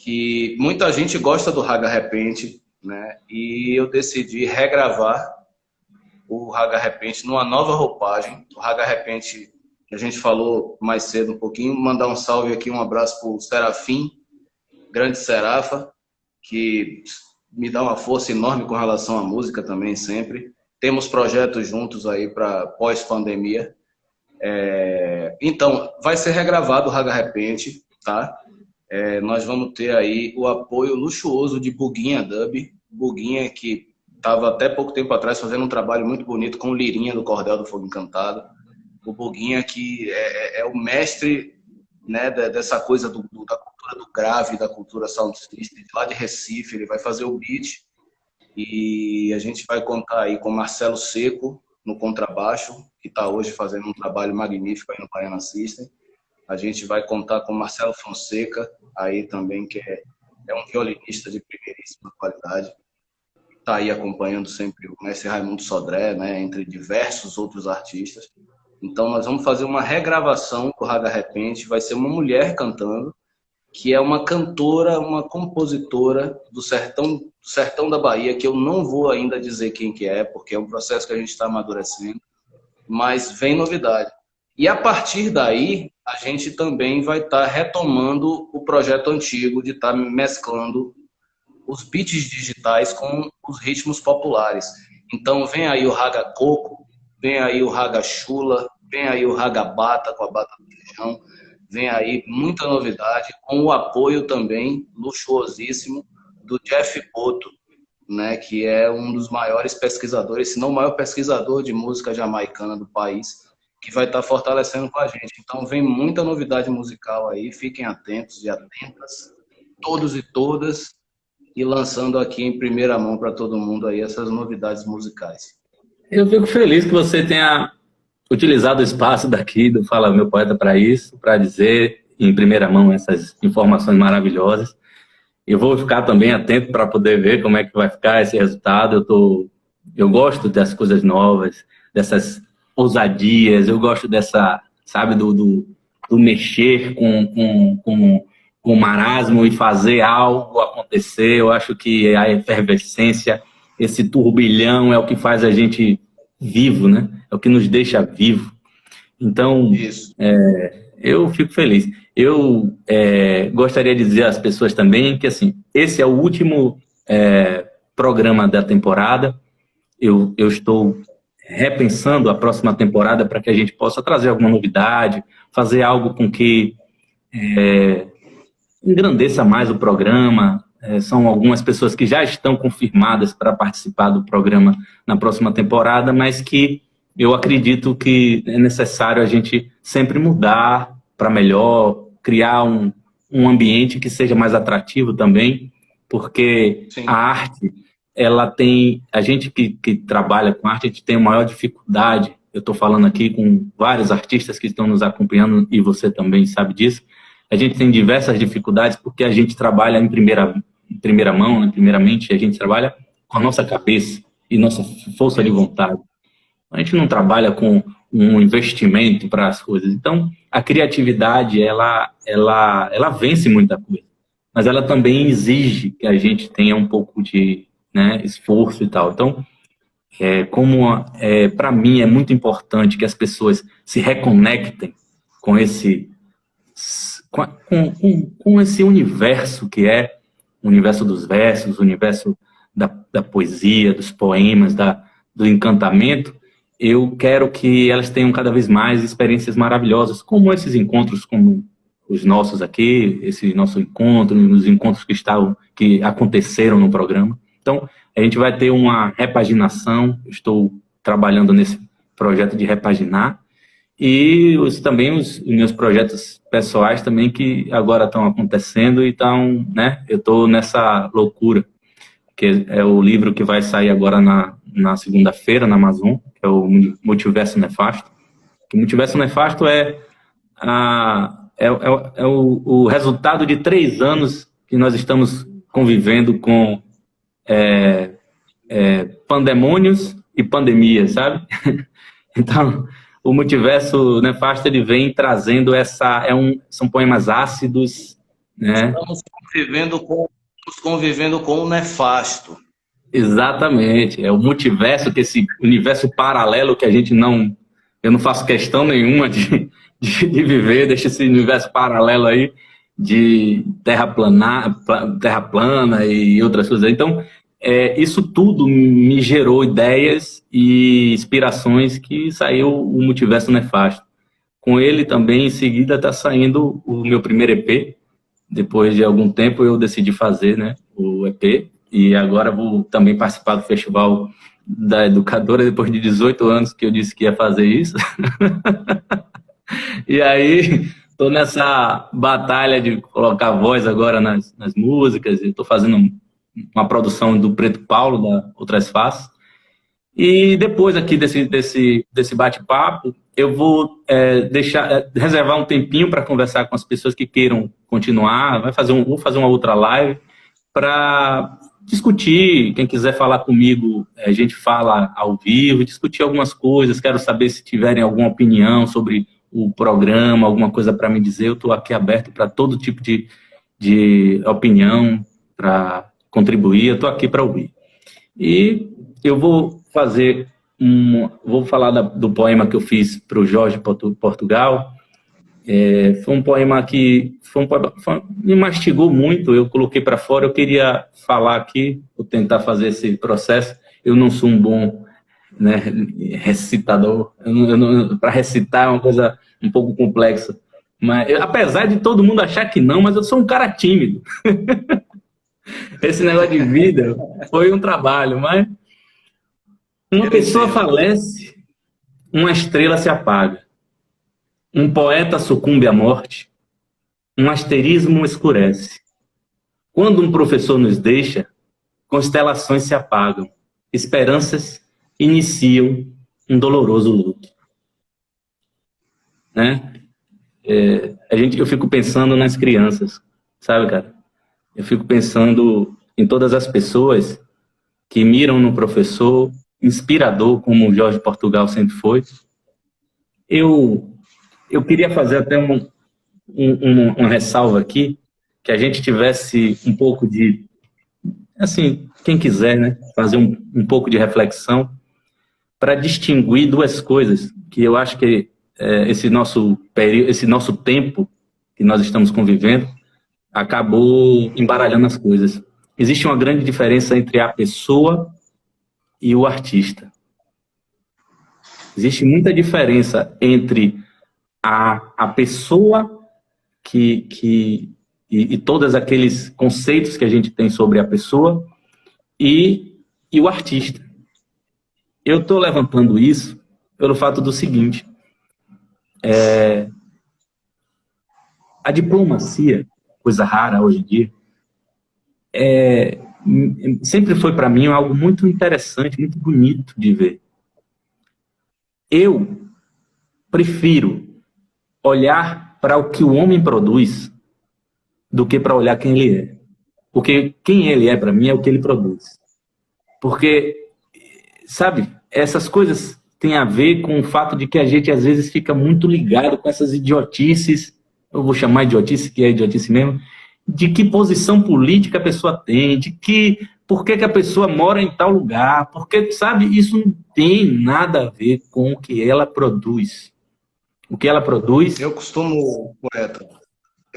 que muita gente gosta do Raga Repente, né? E eu decidi regravar o Raga Repente numa nova roupagem. O Raga Repente, que a gente falou mais cedo um pouquinho, mandar um salve aqui, um abraço para o Serafim, grande Serafa, que me dá uma força enorme com relação à música também, sempre. Temos projetos juntos aí para pós-pandemia. Então, vai ser regravado o Raga Repente, tá? Nós vamos ter aí o apoio luxuoso de Buguinha Dub. Buguinha que estava até pouco tempo atrás fazendo um trabalho muito bonito com o Lirinha do Cordel do Fogo Encantado. O Buguinha que é o mestre, né, dessa coisa da cultura do grave, da cultura sound system, lá de Recife. Ele vai fazer o beat e a gente vai contar aí com Marcelo Seco no contrabaixo, que está hoje fazendo um trabalho magnífico aí no Baiana System. A gente vai contar com Marcelo Fonseca, aí também, que é um violinista de primeiríssima qualidade. Está aí acompanhando sempre o mestre Raimundo Sodré, né, entre diversos outros artistas. Então nós vamos fazer uma regravação do Raga Repente, vai ser uma mulher cantando, que é uma cantora, uma compositora do sertão da Bahia, que eu não vou ainda dizer quem que é, porque é um processo que a gente está amadurecendo, mas vem novidade. E a partir daí, a gente também vai estar retomando o projeto antigo de estar mesclando os beats digitais com os ritmos populares. Então vem aí o Raga Coco, vem aí o Raga Chula, vem aí o Raga Bata com a Bata do Feijão, vem aí muita novidade, com o apoio também luxuosíssimo do Jeff Boto, né, que é um dos maiores pesquisadores, se não o maior pesquisador de música jamaicana do país, que vai estar fortalecendo com a gente. Então vem muita novidade musical aí, fiquem atentos e atentas, todos e todas, e lançando aqui em primeira mão para todo mundo aí essas novidades musicais. Eu fico feliz que você tenha utilizado o espaço daqui do Fala Meu Poeta para isso, para dizer em primeira mão essas informações maravilhosas. Eu vou ficar também atento para poder ver como é que vai ficar esse resultado. Eu gosto das coisas novas, dessas ousadias, eu gosto dessa, sabe, do mexer com o marasmo e fazer algo acontecer. Eu acho que a efervescência, esse turbilhão é o que faz a gente vivo, né? É o que nos deixa vivo. Então, eu fico feliz. Eu gostaria de dizer às pessoas também que, assim, esse é o último programa da temporada. Eu estou repensando a próxima temporada para que a gente possa trazer alguma novidade, fazer algo com que engrandeça mais o programa. São algumas pessoas que já estão confirmadas para participar do programa na próxima temporada, mas que eu acredito que é necessário a gente sempre mudar para melhor, criar um ambiente que seja mais atrativo também, porque Sim. A arte, ela tem... A gente que trabalha com arte, a gente tem a maior dificuldade. Eu estou falando aqui com vários artistas que estão nos acompanhando, e você também sabe disso. A gente tem diversas dificuldades porque a gente trabalha em primeira mão, né? Primeiramente, a gente trabalha com a nossa cabeça e nossa força de vontade. A gente não trabalha com um investimento para as coisas. Então, a criatividade, ela vence muita coisa, mas ela também exige que a gente tenha um pouco de esforço e tal. Então, para mim, é muito importante que as pessoas se reconectem com esse universo que é o universo dos versos, o universo da poesia, dos poemas, do encantamento. Eu quero que elas tenham cada vez mais experiências maravilhosas, como esses encontros, como os nossos aqui, esse nosso encontro, os encontros que aconteceram no programa. Então, a gente vai ter uma repaginação. Estou trabalhando nesse projeto de repaginar, e também os meus projetos pessoais também, que agora estão acontecendo e estão, eu estou nessa loucura, que é o livro que vai sair agora na segunda-feira, na Amazon, que é o Multiverso Nefasto. O Multiverso Nefasto é o resultado de 3 anos que nós estamos convivendo com pandemônios e pandemias, sabe? Então, o Multiverso Nefasto, ele vem trazendo são poemas ácidos, né? Estamos convivendo com o nefasto. Exatamente, é o multiverso, que esse universo paralelo que eu não faço questão nenhuma de viver, deixa esse universo paralelo aí de terra plana e outras coisas. Então, isso tudo me gerou ideias e inspirações, que saiu o Multiverso Nefasto. Com ele também, em seguida, está saindo o meu primeiro EP. Depois de algum tempo eu decidi fazer o EP, e agora vou também participar do Festival da Educadora, depois de 18 anos que eu disse que ia fazer isso. E aí, estou nessa batalha de colocar voz agora nas músicas. Estou fazendo uma produção do Preto Paulo, da Outras Faces. E depois aqui desse bate-papo, eu vou reservar um tempinho para conversar com as pessoas que queiram continuar. Vou fazer uma outra live para discutir. Quem quiser falar comigo, a gente fala ao vivo, discutir algumas coisas. Quero saber se tiverem alguma opinião sobre o programa, alguma coisa para me dizer. Eu estou aqui aberto para todo tipo de opinião, para contribuir. Eu estou aqui para ouvir. E eu vou falar do poema que eu fiz para o Jorge Portugal. Foi um poema que me mastigou muito, eu coloquei para fora. Eu queria falar aqui, vou tentar fazer esse processo. Eu não sou um bom, né, recitador. Para recitar é uma coisa um pouco complexa. Mas, apesar de todo mundo achar que não, mas eu sou um cara tímido. Esse negócio de vida foi um trabalho, mas uma pessoa falece, uma estrela se apaga. Um poeta sucumbe à morte, um asterismo escurece. Quando um professor nos deixa, constelações se apagam, esperanças iniciam um doloroso luto. Né? Eu fico pensando nas crianças, sabe, cara? Eu fico pensando em todas as pessoas que miram no professor, inspirador, como o Jorge Portugal sempre foi. Eu queria fazer até uma ressalva aqui, que a gente tivesse um pouco de, assim, quem quiser, né, fazer um pouco de reflexão para distinguir duas coisas, que eu acho que esse nosso tempo que nós estamos convivendo acabou embaralhando as coisas. Existe uma grande diferença entre a pessoa e o artista. Existe muita diferença entre a pessoa e todos aqueles conceitos que a gente tem sobre a pessoa e o artista. Eu estou levantando isso pelo fato do seguinte: a diplomacia, coisa rara hoje em dia, sempre foi para mim algo muito interessante, muito bonito de ver. Eu prefiro olhar para o que o homem produz do que para olhar quem ele é. Porque quem ele é, para mim, é o que ele produz. Porque, sabe, essas coisas têm a ver com o fato de que a gente, às vezes, fica muito ligado com essas idiotices, eu vou chamar idiotice, que é idiotice mesmo, de que posição política a pessoa tem, por que a pessoa mora em tal lugar, porque, sabe, isso não tem nada a ver com o que ela produz. O que ela produz... Eu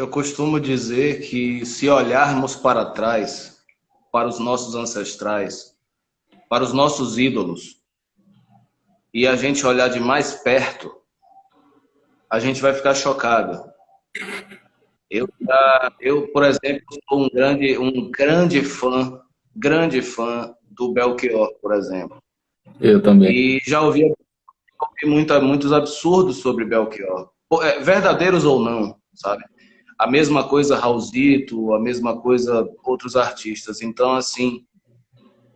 costumo dizer que se olharmos para trás, para os nossos ancestrais, para os nossos ídolos, e a gente olhar de mais perto, a gente vai ficar chocado. Eu, por exemplo, sou um grande fã do Belchior, por exemplo. Eu também. E já ouvi muitos absurdos sobre Belchior, verdadeiros ou não, sabe? A mesma coisa Raulzito, a mesma coisa outros artistas. Então, assim,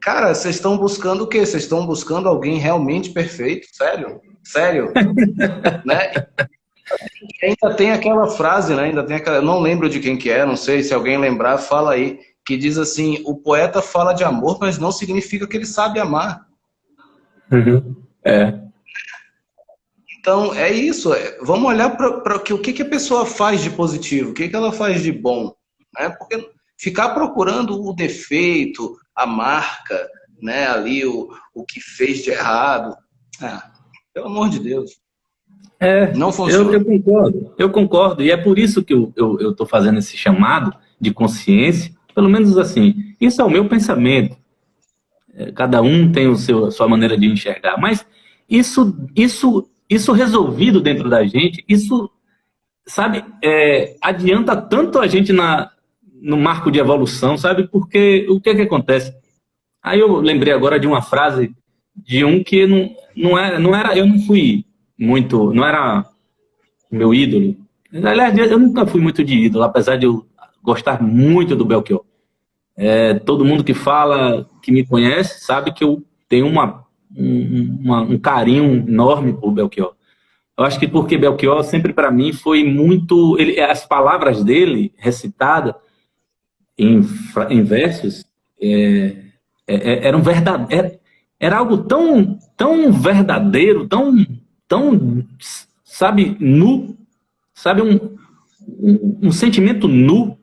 cara, vocês estão buscando o quê? Vocês estão buscando alguém realmente perfeito? Sério? Sério? Né? E ainda tem aquela frase, né? Eu não lembro de quem que é, não sei, se alguém lembrar, fala aí, que diz assim: o poeta fala de amor, mas não significa que ele sabe amar. Uhum. Então, é isso. Vamos olhar para o que a pessoa faz de positivo, o que ela faz de bom. Né? Porque ficar procurando o defeito, a marca, né? Ali o que fez de errado. Pelo amor de Deus. Não funciona. Eu concordo. E é por isso que eu estou fazendo esse chamado de consciência. Pelo menos assim, isso é o meu pensamento. Cada um tem a sua maneira de enxergar. Mas isso resolvido dentro da gente, isso, sabe, adianta tanto a gente no marco de evolução, sabe? Porque o que acontece? Aí eu lembrei agora de uma frase de um que não era, eu não fui muito, não era meu ídolo. Aliás, eu nunca fui muito de ídolo, apesar de eu gostar muito do Belchior. Todo mundo que fala, que me conhece, sabe que eu tenho um carinho enorme por Belchior. Eu acho que porque Belchior sempre para mim foi muito... as palavras dele, recitadas em versos, Era um verdadeiro, era algo tão verdadeiro, tão, sabe, nu, sabe, um sentimento nu,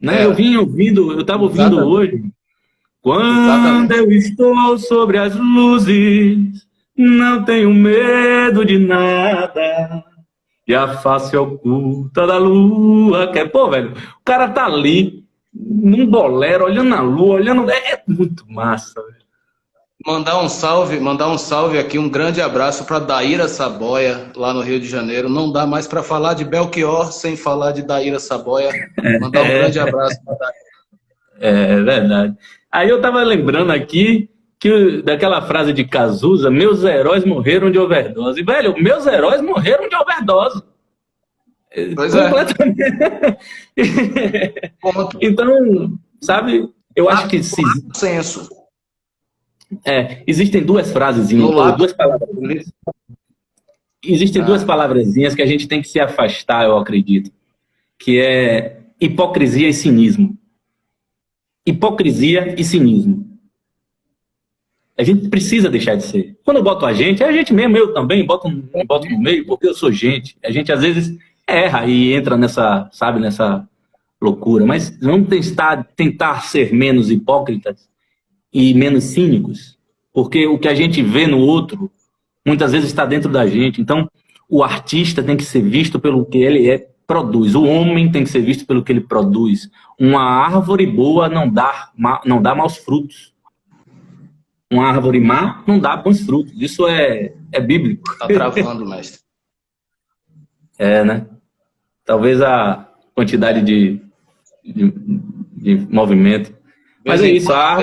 né? Eu estava ouvindo hoje, quando eu estou sobre as luzes, não tenho medo de nada, e a face oculta da lua, pô, velho, o cara tá ali, num bolero, olhando a lua, olhando, é muito massa, velho. Mandar um salve aqui, um grande abraço para Daíra Saboia, lá no Rio de Janeiro. Não dá mais para falar de Belchior sem falar de Daíra Saboia. Mandar um grande abraço para Daíra. É verdade. Aí eu tava lembrando aqui daquela frase de Cazuza, meus heróis morreram de overdose. Velho, meus heróis morreram de overdose. Pois completamente. Então, sabe, eu acho que se... senso. Existem duas frasezinhas, duas palavras. Existem duas palavrezinhas que a gente tem que se afastar, eu acredito, que é hipocrisia e cinismo. Hipocrisia e cinismo. A gente precisa deixar de ser. Quando eu boto a gente, é a gente mesmo, eu também boto no meio, porque eu sou gente. A gente, às vezes, erra e entra nessa, sabe, nessa loucura. Mas vamos tentar ser menos hipócritas e menos cínicos, porque o que a gente vê no outro, muitas vezes está dentro da gente. Então, o artista tem que ser visto pelo que ele produz. O homem tem que ser visto pelo que ele produz. Uma árvore boa não dá maus frutos. Uma árvore má não dá bons frutos. Isso é bíblico. Tá travando, mestre. Né? Talvez a quantidade de movimento. Mas é isso, a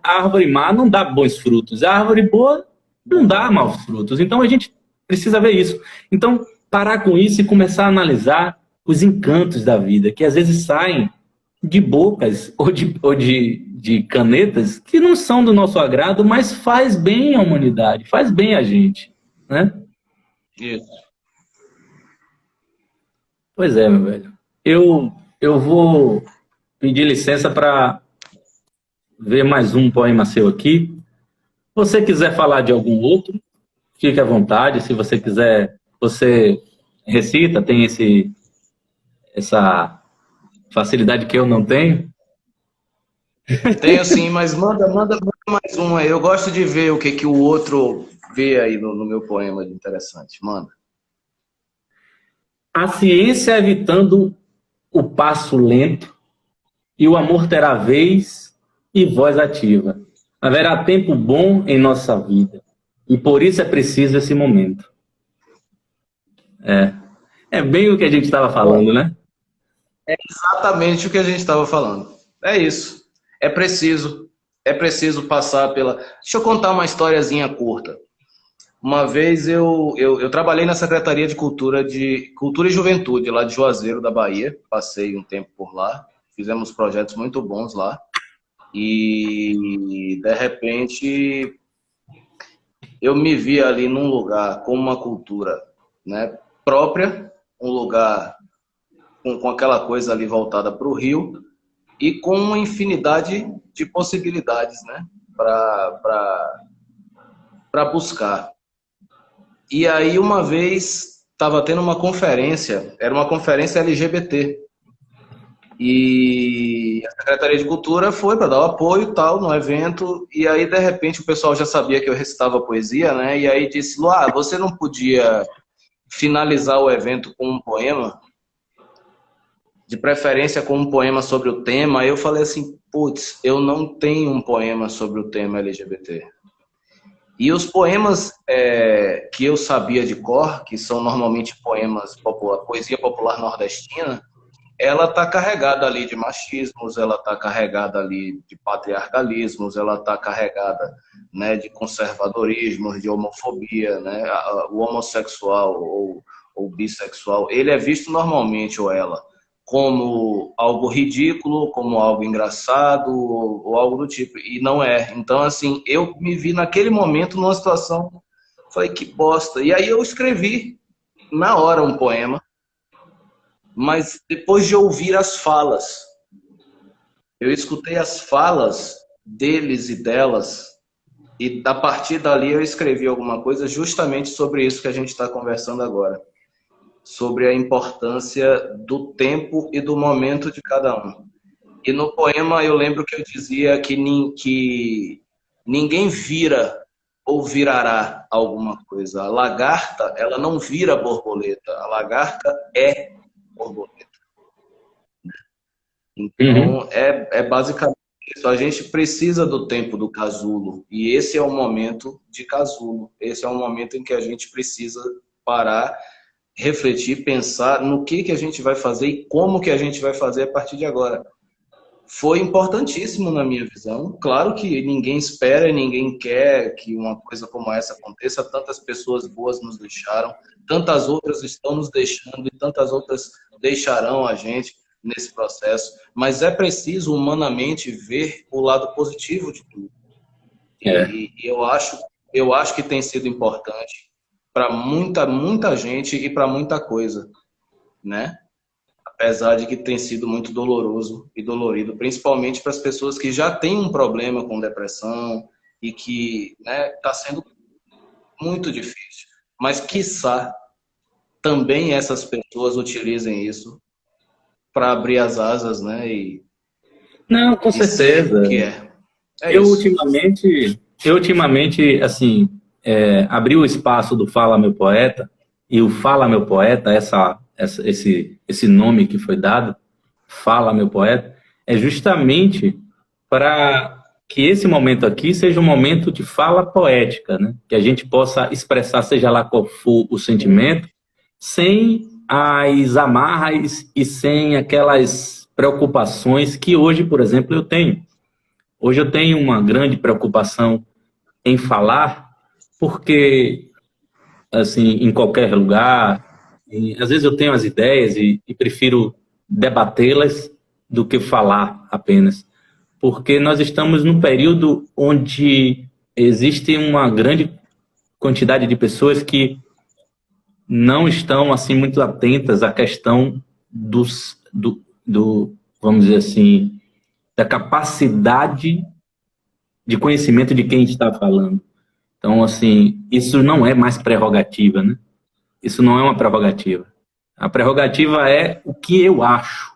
árvore má não dá bons frutos. A árvore boa não dá maus frutos. Então a gente precisa ver isso. Então, parar com isso e começar a analisar os encantos da vida, que às vezes saem de bocas ou de canetas que não são do nosso agrado, mas faz bem à humanidade, faz bem a gente, né? Isso. Pois é, meu velho. Eu vou pedir licença para ver mais um poema seu aqui. Se você quiser falar de algum outro, fique à vontade. Se você quiser, você recita, tem essa facilidade que eu não tenho. Tenho sim, mas manda mais um aí. Eu gosto de ver o que o outro vê aí no meu poema de interessante. Manda. A ciência evitando o passo lento, e o amor terá vez e voz ativa. Haverá tempo bom em nossa vida, e por isso é preciso esse momento. É bem o que a gente estava falando, né? É exatamente o que a gente estava falando. É isso. É preciso passar pela... Deixa eu contar uma historiazinha curta. Uma vez eu trabalhei na Secretaria de Cultura e Juventude, lá de Juazeiro, da Bahia. Passei um tempo por lá. Fizemos projetos muito bons lá. E, de repente, eu me vi ali num lugar com uma cultura, né, própria, um lugar com aquela coisa ali voltada para o Rio e com uma infinidade de possibilidades, né, para buscar. E aí, uma vez, estava tendo uma conferência, era uma conferência LGBT. E a Secretaria de Cultura foi para dar o apoio tal no evento, e aí de repente o pessoal já sabia que eu recitava poesia, né? E aí disse: Luá, você não podia finalizar o evento com um poema? De preferência com um poema sobre o tema. Aí eu falei assim: putz, eu não tenho um poema sobre o tema LGBT. E os poemas que eu sabia de cor, que são normalmente poemas popular, poesia popular nordestina, ela está carregada ali de machismos, ela está carregada ali de patriarcalismos, ela está carregada, né, de conservadorismos, de homofobia, né? O homossexual ou bissexual, ele é visto normalmente, ou ela, como algo ridículo, como algo engraçado, ou algo do tipo, e não é. Então, assim, eu me vi naquele momento numa situação, falei, que bosta. E aí eu escrevi, na hora, um poema, mas depois de ouvir as falas, Eu escutei as falas deles e delas, e a partir dali eu escrevi alguma coisa justamente sobre isso que a gente está conversando agora. Sobre a importância do tempo e do momento de cada um. E no poema eu lembro que eu dizia que ninguém vira ou virará alguma coisa. A lagarta, ela não vira borboleta. A lagarta é borboleta. Então, é basicamente isso. A gente precisa do tempo do casulo. E esse é o momento de casulo. Esse é o momento em que a gente precisa parar, refletir, pensar no que a gente vai fazer e como que a gente vai fazer a partir de agora. Foi importantíssimo na minha visão. Claro que ninguém espera, ninguém quer que uma coisa como essa aconteça. Tantas pessoas boas nos deixaram, tantas outras estão nos deixando e tantas outras deixarão a gente nesse processo. Mas é preciso humanamente ver o lado positivo de tudo. E eu acho que tem sido importante para muita gente e para muita coisa, né? Apesar de que tem sido muito doloroso e dolorido, principalmente para as pessoas que já têm um problema com depressão e que está sendo muito difícil. Mas, quiçá, também essas pessoas utilizem isso para abrir as asas, né? Não, com certeza. Que é. Eu ultimamente, assim, abri o espaço do Fala Meu Poeta, e o Fala Meu Poeta, esse nome que foi dado, Fala Meu Poeta, é justamente para que esse momento aqui seja um momento de fala poética, né? Que a gente possa expressar, seja lá qual for o sentimento, sem as amarras e sem aquelas preocupações que hoje, por exemplo, eu tenho. Hoje eu tenho uma grande preocupação em falar, porque, assim, em qualquer lugar, às vezes eu tenho as ideias e prefiro debatê-las do que falar apenas. Porque nós estamos num período onde existe uma grande quantidade de pessoas que não estão assim muito atentas à questão vamos dizer assim, da capacidade de conhecimento de quem está falando. Então, assim, isso não é mais prerrogativa, né? Isso não é uma prerrogativa. A prerrogativa é o que eu acho.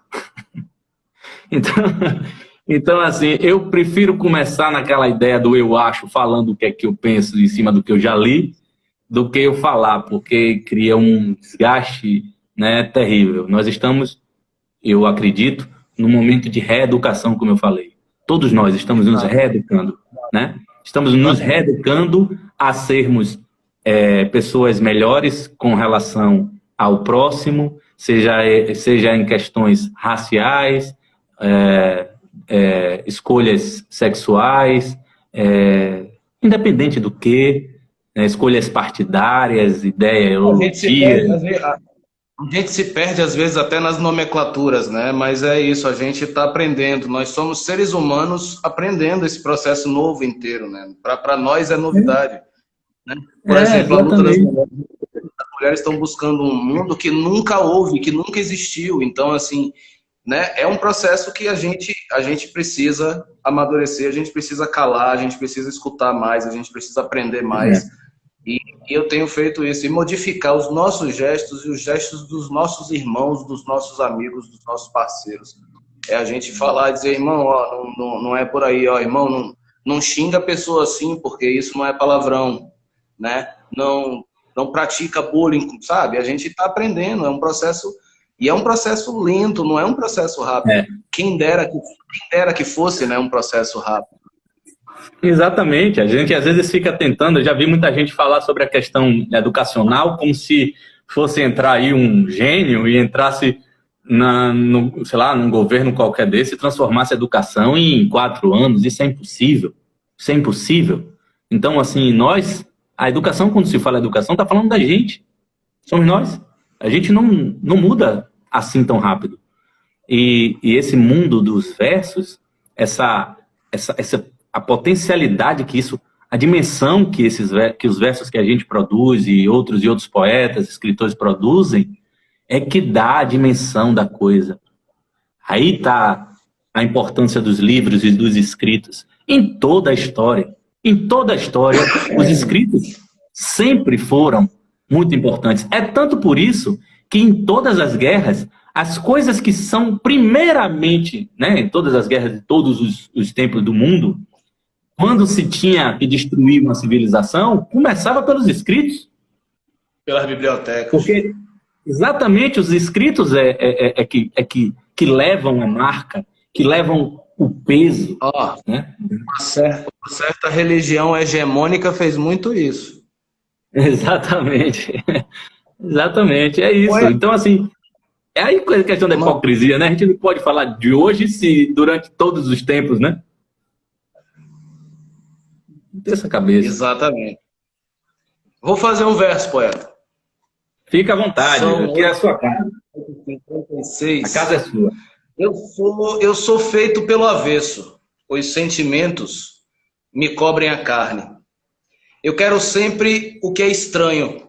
Então, assim, eu prefiro começar naquela ideia do eu acho, falando o que é que eu penso em cima do que eu já li, do que eu falar, porque cria um desgaste, né, terrível. Nós estamos, eu acredito, num momento de reeducação, como eu falei. Todos nós estamos nos reeducando, né? Estamos nos reeducando a sermos pessoas melhores com relação ao próximo, seja em questões raciais, escolhas sexuais, independente do que, escolhas partidárias, ideologias. A gente se perde às vezes até nas nomenclaturas, né? Mas é isso, a gente está aprendendo. Nós somos seres humanos aprendendo esse processo novo inteiro, né? Para nós é novidade. Né? Por exemplo, a luta das mulheres. As mulheres estão buscando um mundo que nunca houve, que nunca existiu. Então, assim, né? É um processo que a gente precisa amadurecer, a gente precisa calar, a gente precisa escutar mais, a gente precisa aprender mais. E eu tenho feito isso, e modificar os nossos gestos e os gestos dos nossos irmãos, dos nossos amigos, dos nossos parceiros. É a gente falar, dizer, irmão, ó, não é por aí, ó, irmão, não xinga a pessoa assim, porque isso não é palavrão, né? Não pratica bullying, sabe? A gente está aprendendo, é um processo, e é um processo lento, não é um processo rápido. Quem dera que fosse, né, um processo rápido. Exatamente, a gente às vezes fica tentando, eu já vi muita gente falar sobre a questão educacional como se fosse entrar aí um gênio e entrasse sei lá, num governo qualquer desse e transformasse a educação em 4 anos. Isso é impossível, isso é impossível. Então, assim, a educação, quando se fala educação, está falando da gente, somos nós. A gente não muda assim tão rápido. E esse mundo dos versos, a potencialidade que isso, a dimensão que os versos que a gente produz e outros poetas, escritores produzem, é que dá a dimensão da coisa. Aí está a importância dos livros e dos escritos em toda a história. Em toda a história, os escritos sempre foram muito importantes. É tanto por isso que em todas as guerras, as coisas que são primeiramente, né, em todas as guerras de todos os tempos do mundo, quando se tinha que destruir uma civilização, começava pelos escritos. Pelas bibliotecas. Porque exatamente os escritos que levam a marca, que levam o peso. Né? Uma certa religião hegemônica fez muito isso. Exatamente. Exatamente, é isso. Então, assim, é aí a questão da hipocrisia, né? A gente não pode falar de hoje se durante todos os tempos, né? Não tem essa cabeça. Exatamente. Vou fazer um verso, poeta. Fica à vontade, aqui é a sua casa. 56. A casa é sua. Eu sou feito pelo avesso. Os sentimentos me cobrem a carne. Eu quero sempre o que é estranho.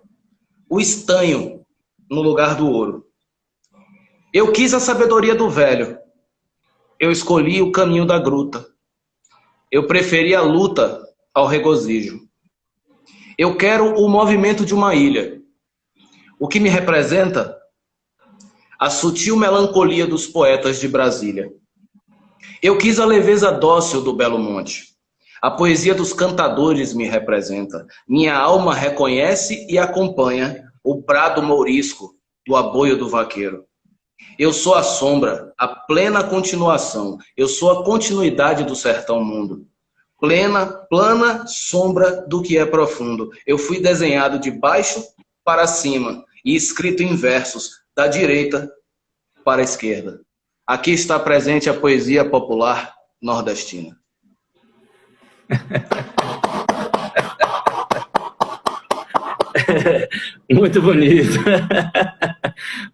O estanho no lugar do ouro. Eu quis a sabedoria do velho. Eu escolhi o caminho da gruta. Eu preferi a luta ao regozijo. Eu quero o movimento de uma ilha. O que me representa? A sutil melancolia dos poetas de Brasília. Eu quis a leveza dócil do Belo Monte. A poesia dos cantadores me representa. Minha alma reconhece e acompanha o brado mourisco do aboio do vaqueiro. Eu sou a sombra, a plena continuação. Eu sou a continuidade do sertão mundo. Plana sombra do que é profundo. Eu fui desenhado de baixo para cima e escrito em versos, da direita para a esquerda. Aqui está presente a poesia popular nordestina. Muito bonito.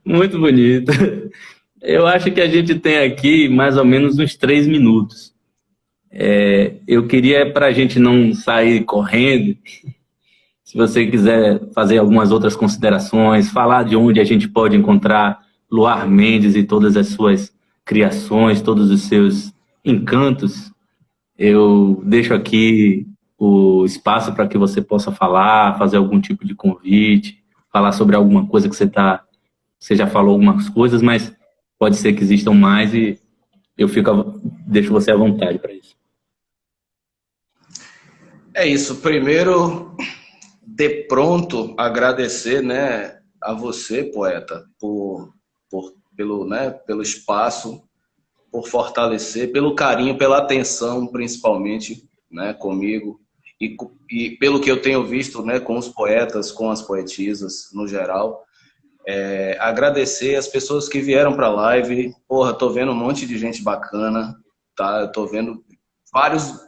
Muito bonito. Eu acho que a gente tem aqui mais ou menos uns 3 minutos. Eu queria, para a gente não sair correndo, se você quiser fazer algumas outras considerações, falar de onde a gente pode encontrar Luar Mendes e todas as suas criações, todos os seus encantos, eu deixo aqui o espaço para que você possa falar, fazer algum tipo de convite, falar sobre alguma coisa que você já falou algumas coisas, mas pode ser que existam mais e eu deixo você à vontade para isso. É isso. Primeiro, de pronto, agradecer, né, a você, poeta, pelo espaço, por fortalecer, pelo carinho, pela atenção, principalmente, né, comigo, e pelo que eu tenho visto, né, com os poetas, com as poetisas, no geral. Agradecer as pessoas que vieram para a live. Porra, tô vendo um monte de gente bacana, tá? Eu tô vendo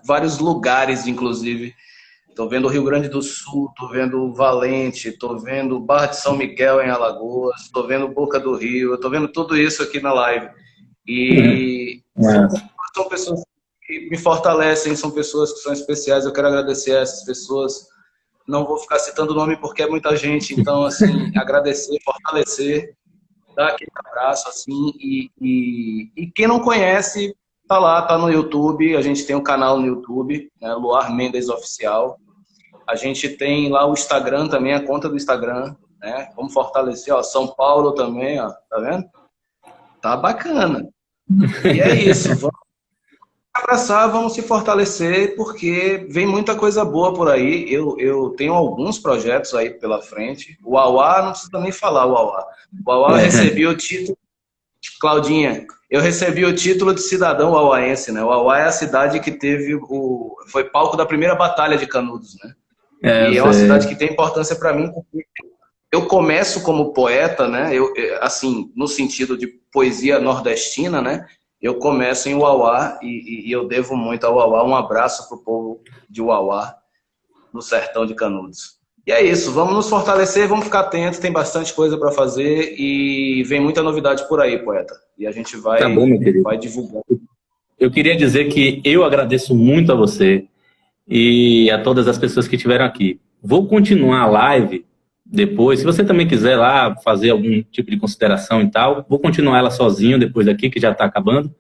vários lugares, inclusive. Tô vendo o Rio Grande do Sul, tô vendo Valente, tô vendo Barra de São Miguel em Alagoas, tô vendo Boca do Rio, eu tô vendo tudo isso aqui na live. E são pessoas que me fortalecem, são pessoas que são especiais. Eu quero agradecer a essas pessoas. Não vou ficar citando o nome porque é muita gente, então, assim, agradecer, fortalecer, dar aquele abraço, assim, e quem não conhece, tá lá, tá no YouTube, a gente tem um canal no YouTube, né, Luar Mendes Oficial. A gente tem lá o Instagram também, a conta do Instagram, né? Vamos fortalecer, ó, São Paulo também, ó, tá vendo? Tá bacana. E é isso, vamos abraçar, vamos se fortalecer, porque vem muita coisa boa por aí. Eu tenho alguns projetos aí pela frente. O Auá, não precisa nem falar o Auá. O Auá recebi o título, Claudinha, eu recebi o título de cidadão auaense, né? O Auá é a cidade que foi palco da primeira batalha de Canudos, né? E é uma cidade que tem importância para mim, porque eu começo como poeta, né? Assim, no sentido de poesia nordestina, né? Eu começo em Uauá e eu devo muito ao Uauá. Um abraço para o povo de Uauá, no sertão de Canudos. E é isso, vamos nos fortalecer, vamos ficar atentos, tem bastante coisa para fazer e vem muita novidade por aí, poeta. E a gente vai, tá bom, meu querido, vai divulgar. Eu queria dizer que eu agradeço muito a você e a todas as pessoas que estiveram aqui. Vou continuar a live depois, se você também quiser lá fazer algum tipo de consideração e tal, vou continuar ela sozinho depois daqui, que já está acabando.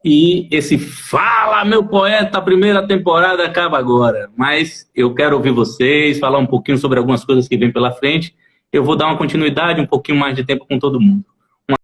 E esse Fala, meu poeta, a primeira temporada acaba agora. Mas eu quero ouvir vocês, falar um pouquinho sobre algumas coisas que vem pela frente. Eu vou dar uma continuidade, um pouquinho mais de tempo com todo mundo.